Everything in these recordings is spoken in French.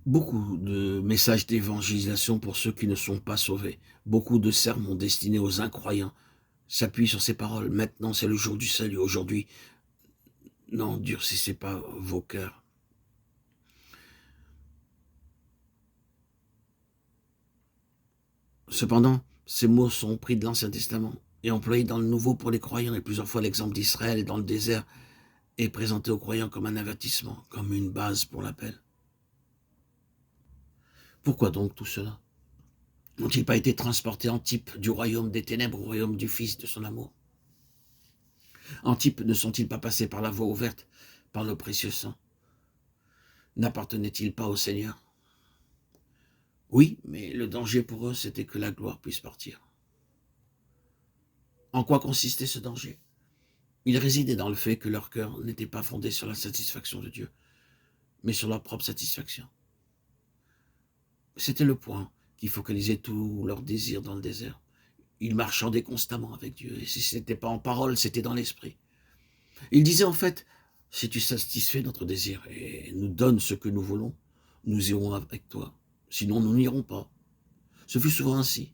Beaucoup de messages d'évangélisation pour ceux qui ne sont pas sauvés. Beaucoup de sermons destinés aux incroyants s'appuient sur ces paroles. Maintenant, c'est le jour du salut. Aujourd'hui, n'endurcissez pas vos cœurs. Cependant, ces mots sont pris de l'Ancien Testament et employés dans le Nouveau pour les croyants. Et plusieurs fois, l'exemple d'Israël dans le désert est présenté aux croyants comme un avertissement, comme une base pour l'appel. Pourquoi donc tout cela? N'ont-ils pas été transportés en type du royaume des ténèbres au royaume du Fils de son amour? En type, ne sont-ils pas passés par la voie ouverte, par le précieux sang? N'appartenaient-ils pas au Seigneur? Oui, mais le danger pour eux, c'était que la gloire puisse partir. En quoi consistait ce danger? Il résidait dans le fait que leur cœur n'était pas fondé sur la satisfaction de Dieu, mais sur leur propre satisfaction. C'était le point qui focalisait tout leur désir dans le désert. Ils marchandaient constamment avec Dieu, et si ce n'était pas en parole, c'était dans l'esprit. Ils disaient en fait, si tu satisfais notre désir et nous donnes ce que nous voulons, nous irons avec toi. Sinon, nous n'irons pas. Ce fut souvent ainsi.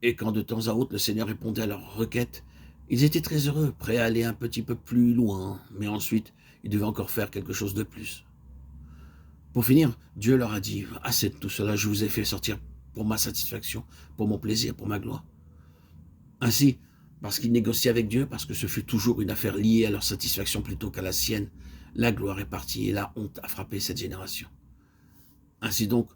Et quand de temps à autre le Seigneur répondait à leurs requêtes, ils étaient très heureux, prêts à aller un petit peu plus loin, mais ensuite, ils devaient encore faire quelque chose de plus. Pour finir, Dieu leur a dit, assez de tout cela, je vous ai fait sortir pour ma satisfaction, pour mon plaisir, pour ma gloire. Ainsi, parce qu'ils négociaient avec Dieu, parce que ce fut toujours une affaire liée à leur satisfaction plutôt qu'à la sienne, la gloire est partie et la honte a frappé cette génération. Ainsi donc,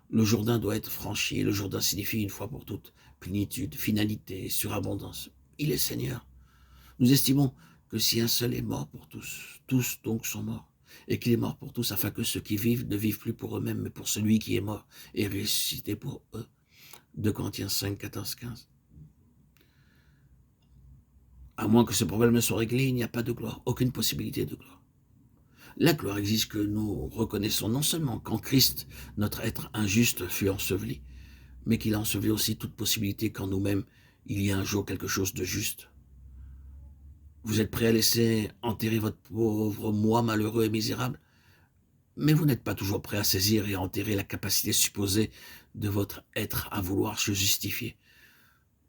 le Jourdain doit être franchi, et le Jourdain signifie une fois pour toutes plénitude, finalité, surabondance. Il est Seigneur. Nous estimons que si un seul est mort pour tous, tous donc sont morts, et qu'il est mort pour tous afin que ceux qui vivent ne vivent plus pour eux-mêmes, mais pour celui qui est mort et ressuscité pour eux. 2 Corinthiens 5, 14, 15. À moins que ce problème ne soit réglé, il n'y a pas de gloire, aucune possibilité de gloire. La gloire exige que nous reconnaissons non seulement qu'en Christ, notre être injuste fut enseveli, mais qu'il a enseveli aussi toute possibilité qu'en nous-mêmes, il y ait un jour quelque chose de juste. Vous êtes prêt à laisser enterrer votre pauvre moi malheureux et misérable, mais vous n'êtes pas toujours prêt à saisir et à enterrer la capacité supposée de votre être à vouloir se justifier.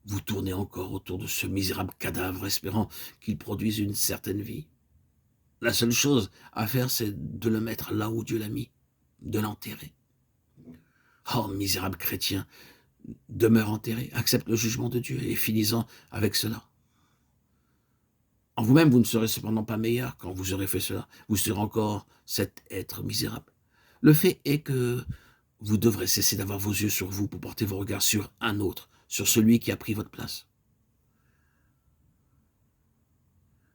Vous tournez encore autour de ce misérable cadavre, espérant qu'il produise une certaine vie. La seule chose à faire, c'est de le mettre là où Dieu l'a mis, de l'enterrer. Oh, misérable chrétien, demeure enterré, accepte le jugement de Dieu et finissant avec cela. En vous-même, vous ne serez cependant pas meilleur quand vous aurez fait cela. Vous serez encore cet être misérable. Le fait est que vous devrez cesser d'avoir vos yeux sur vous pour porter vos regards sur un autre, sur celui qui a pris votre place.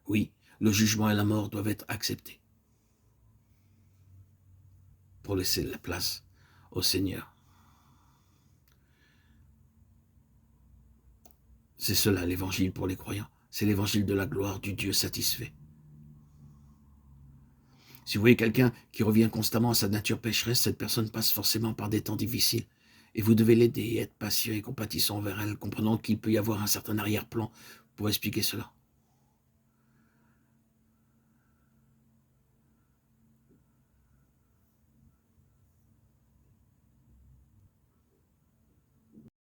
Oui, le jugement et la mort doivent être acceptés pour laisser la place au Seigneur. C'est cela l'évangile pour les croyants. C'est l'évangile de la gloire du Dieu satisfait. Si vous voyez quelqu'un qui revient constamment à sa nature pécheresse, cette personne passe forcément par des temps difficiles. Et vous devez l'aider et être patient et compatissant envers elle, comprenant qu'il peut y avoir un certain arrière-plan pour expliquer cela.